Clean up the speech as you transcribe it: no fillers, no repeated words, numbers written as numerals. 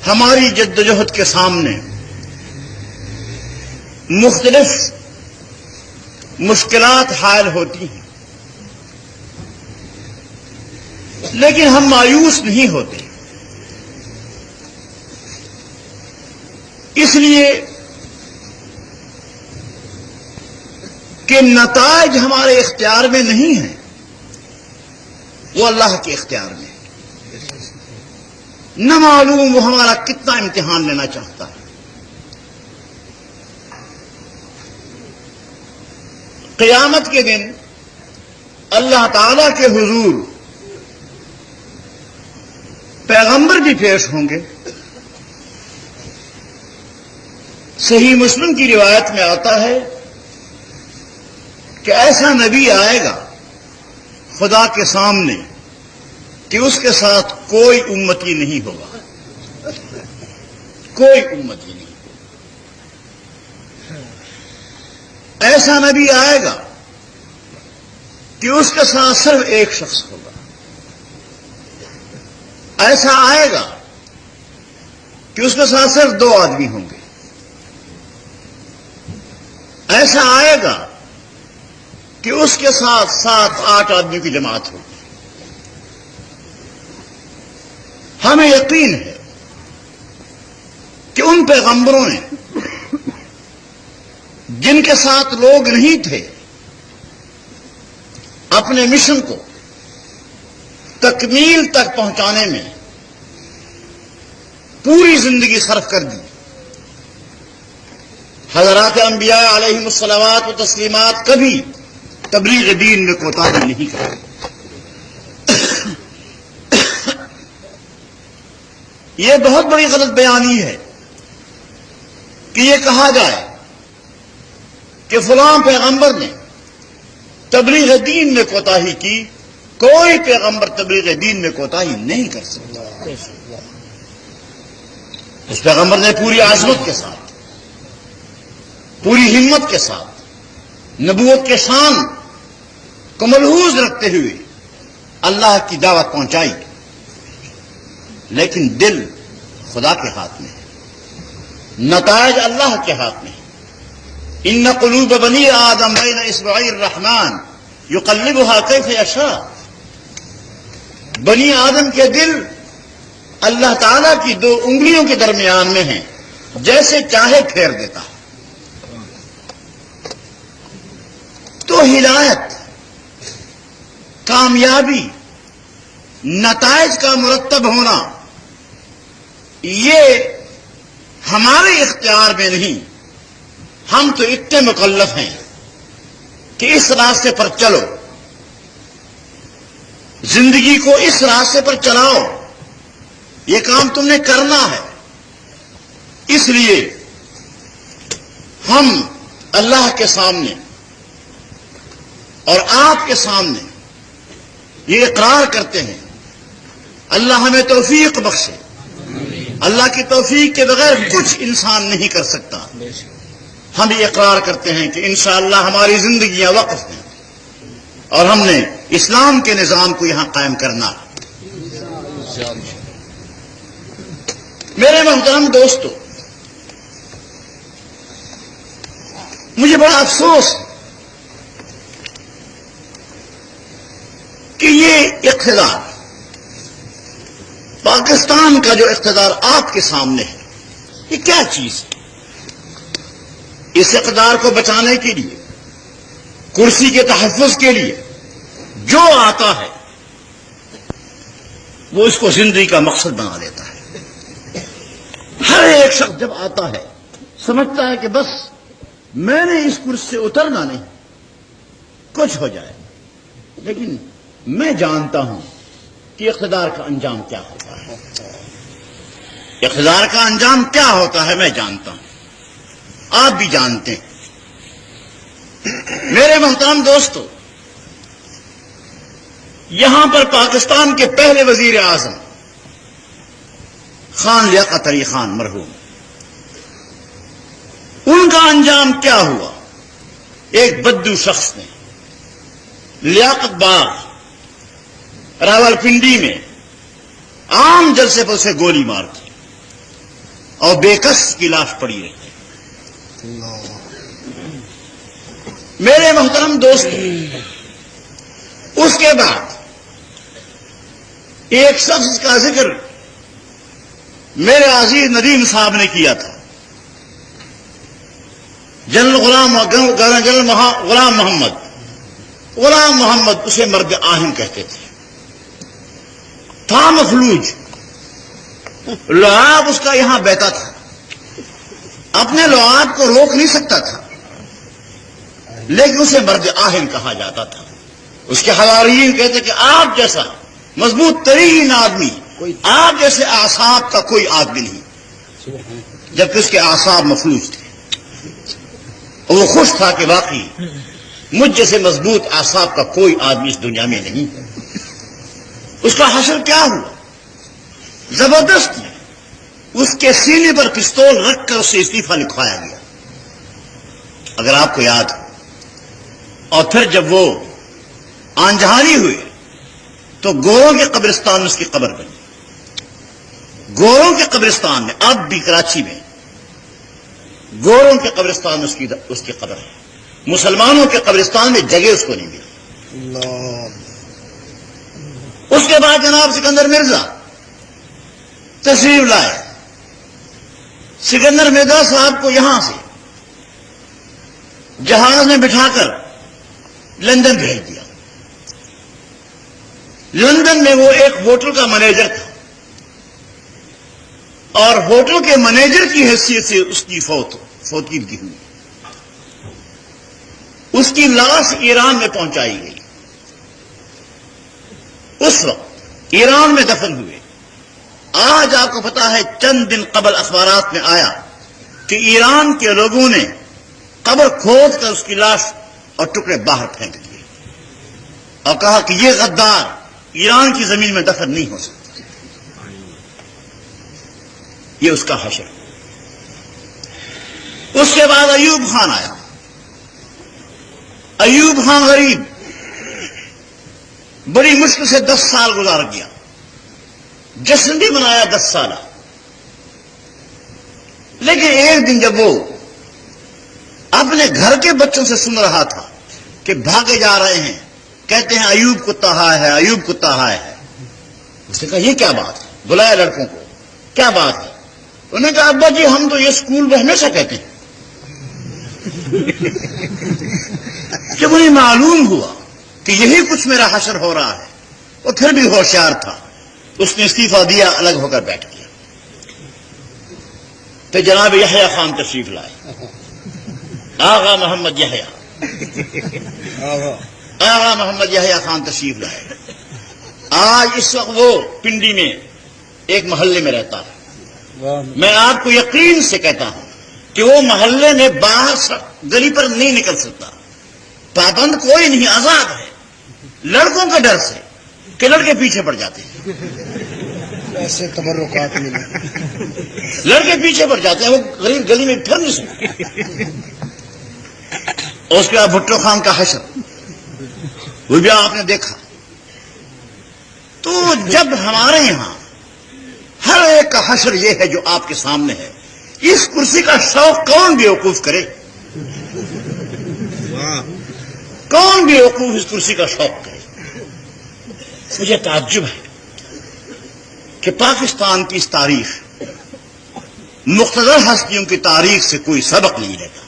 ہماری جدوجہد کے سامنے مختلف مشکلات حائل ہوتی ہیں، لیکن ہم مایوس نہیں ہوتے، اس لیے کہ نتائج ہمارے اختیار میں نہیں ہیں، وہ اللہ کے اختیار میں ہے۔ نہ معلوم وہ ہمارا کتنا امتحان لینا چاہتا ہے۔ قیامت کے دن اللہ تعالی کے حضور پیغمبر بھی پیش ہوں گے۔ صحیح مسلم کی روایت میں آتا ہے کہ ایسا نبی آئے گا خدا کے سامنے کہ اس کے ساتھ کوئی امتی نہیں ہوگا، کوئی امتی نہیں۔ ایسا نبی آئے گا کہ اس کے ساتھ صرف ایک شخص ہوگا۔ ایسا آئے گا کہ اس کے ساتھ صرف 2 آدمی ہوں گے۔ ایسا آئے گا کہ اس کے ساتھ 7-8 آدمی کی جماعت ہوگی۔ ہمیں یقین ہے کہ ان پیغمبروں نے جن کے ساتھ لوگ نہیں تھے اپنے مشن کو تکمیل تک پہنچانے میں پوری زندگی صرف کر دی۔ حضرات انبیاء علیہم الصلوات و تسلیمات کبھی تبلیغ دین میں کوتاہی نہیں کرتے۔ یہ بہت بڑی غلط بیانی ہے کہ یہ کہا جائے کہ فلاں پیغمبر نے تبلیغ دین میں کوتاہی کی۔ کوئی پیغمبر تبلیغ دین میں کوتاہی نہیں کر سکتا۔ اس پیغمبر نے پوری عظمت کے ساتھ، پوری ہمت کے ساتھ نبوت کے شان کو ملحوظ رکھتے ہوئے اللہ کی دعوت پہنچائی، لیکن دل خدا کے ہاتھ میں ہے، نتائج اللہ کے ہاتھ میں ہے۔ ان قلوب بنی آدم بین اصبعی الرحمن یقلبها کیف یشاء۔ بنی آدم کے دل اللہ تعالی کی 2 انگلیوں کے درمیان میں ہیں، جیسے چاہے پھیر دیتا ہے۔ تو ہدایت، کامیابی، نتائج کا مرتب ہونا یہ ہمارے اختیار میں نہیں۔ ہم تو اتنے مکلف ہیں کہ اس راستے پر چلو، زندگی کو اس راستے پر چلاؤ، یہ کام تم نے کرنا ہے۔ اس لیے ہم اللہ کے سامنے اور آپ کے سامنے یہ اقرار کرتے ہیں، اللہ ہمیں توفیق بخشے۔ اللہ کی توفیق کے بغیر کچھ انسان نہیں کر سکتا۔ ہم یہ اقرار کرتے ہیں کہ انشاءاللہ ہماری زندگیاں وقف ہیں اور ہم نے اسلام کے نظام کو یہاں قائم کرنا ہے۔ میرے محترم دوستو، مجھے بڑا افسوس ہے کہ یہ اقتدار، پاکستان کا جو اقتدار آپ کے سامنے ہے، یہ کیا چیز ہے؟ اس اقتدار کو بچانے کے لیے، کرسی کے تحفظ کے لیے جو آتا ہے وہ اس کو زندگی کا مقصد بنا لیتا ہے۔ ہر ایک شخص جب آتا ہے سمجھتا ہے کہ بس میں نے اس کرسی سے اترنا نہیں، کچھ ہو جائے، لیکن میں جانتا ہوں کہ اقتدار کا انجام کیا ہوتا ہے۔ اقتدار کا انجام کیا ہوتا ہے میں جانتا ہوں، آپ بھی جانتے ہیں۔ میرے محترم دوستو، یہاں پر پاکستان کے پہلے وزیر اعظم خان لیاقت علی خان مرحوم، ان کا انجام کیا ہوا؟ ایک بدو شخص نے لیاقت باغ راولپنڈی میں عام جلسے پر اسے گولی مار دی۔ اور بے کس کی لاش پڑی رہتی ہے۔ میرے محترم دوست، اس کے بعد ایک شخص کا ذکر میرے عزیز ندیم صاحب نے کیا تھا، جنرل غلام محمد، اسے مرد آہن کہتے تھے، تھا مفلوج، لعاب اس کا یہاں بہتا تھا، اپنے لعاب کو روک نہیں سکتا تھا، لیکن اسے مرد آہن کہا جاتا تھا۔ اس کے حواریین کہتے کہ آپ جیسا مضبوط ترین آدمی، آپ جیسے اعصاب کا کوئی آدمی نہیں، جبکہ اس کے اعصاب مفلوج تھے، اور وہ خوش تھا کہ واقعی مجھ جیسے مضبوط اعصاب کا کوئی آدمی اس دنیا میں نہیں۔ اس کا حشر کیا ہوا؟ زبردست، اس کے سینے پر پستول رکھ کر اسے استعفیٰ لکھوایا گیا، اگر آپ کو یاد ہو۔ اور پھر جب وہ آنجہانی ہوئے تو گوروں کے قبرستان میں اس کی قبر بنی، گوروں کے قبرستان میں، اب بھی کراچی میں گوروں کے قبرستان میں اس کی قبر ہے، مسلمانوں کے قبرستان میں جگہ اس کو نہیں ملی۔ اس کے بعد جناب سکندر مرزا تشریف لائے، سکندر مرزا صاحب کو یہاں سے جہاز میں بٹھا کر لندن بھیج دیا۔ لندن میں وہ ایک ہوٹل کا مینیجر تھا، اور ہوٹل کے مینیجر کی حیثیت سے اس کی فوتگی ہوئی۔ اس کی لاش ایران میں پہنچائی گئی، اس وقت ایران میں دفن ہوئے۔ آج آپ کو پتا ہے چند دن قبل اخبارات میں آیا کہ ایران کے لوگوں نے قبر کھود کر اس کی لاش اور ٹکڑے باہر پھینک دیے، اور کہا کہ یہ غدار ایران کی زمین میں دفن نہیں ہو سکتا۔ یہ اس کا حشر۔ اس کے بعد ایوب خان آیا، ایوب خان غریب، بڑی مشکل سے 10 سال گزار گیا، جشن بھی منایا 10 سالہ، لیکن ایک دن جب وہ اپنے گھر کے بچوں سے سن رہا تھا کہ بھاگے جا رہے ہیں، کہتے ہیں ایوب کتا ہائے ہے، ایوب کتا ہائے ہے، اس نے کہا یہ کیا بات ہے؟ بلایا لڑکوں کو، کیا بات ہے؟ انہوں نے کہا ابا جی ہم تو یہ اسکول میں ہمیشہ کہتے ہیں۔ جب انہیں معلوم ہوا کہ یہی کچھ میرا حشر ہو رہا ہے، وہ پھر بھی ہوشیار تھا، اس نے استعفیٰ دیا، الگ ہو کر بیٹھ گیا۔ تو جناب یحییٰ خان تشریف لائے، آغا محمد یحییٰ خان تشریف لائے۔ آج اس وقت وہ پنڈی میں ایک محلے میں رہتا ہے۔ میں آپ کو یقین سے کہتا ہوں کہ وہ محلے میں باہر گلی پر نہیں نکل سکتا، پابند کوئی نہیں، آزاد ہے، لڑکوں کے ڈر سے کہ لڑکے پیچھے پڑ جاتے ہیں، ایسے تبرکات ملے، لڑکے پیچھے پڑ جاتے ہیں، وہ غریب گلی میں پھر نہیں سکتے۔ اس کے بعد بھٹو خان کا حشر، وہ بھی آپ نے دیکھا۔ تو جب ہمارے یہاں ہر ایک کا حشر یہ ہے جو آپ کے سامنے ہے، اس کرسی کا شوق کون بیوقوف کرے؟ کون بیوقوف اس کرسی کا شوق کرے؟ مجھے تعجب ہے کہ پاکستان کی اس تاریخ، مقتدر ہستیوں کی تاریخ سے کوئی سبق نہیں لیتا۔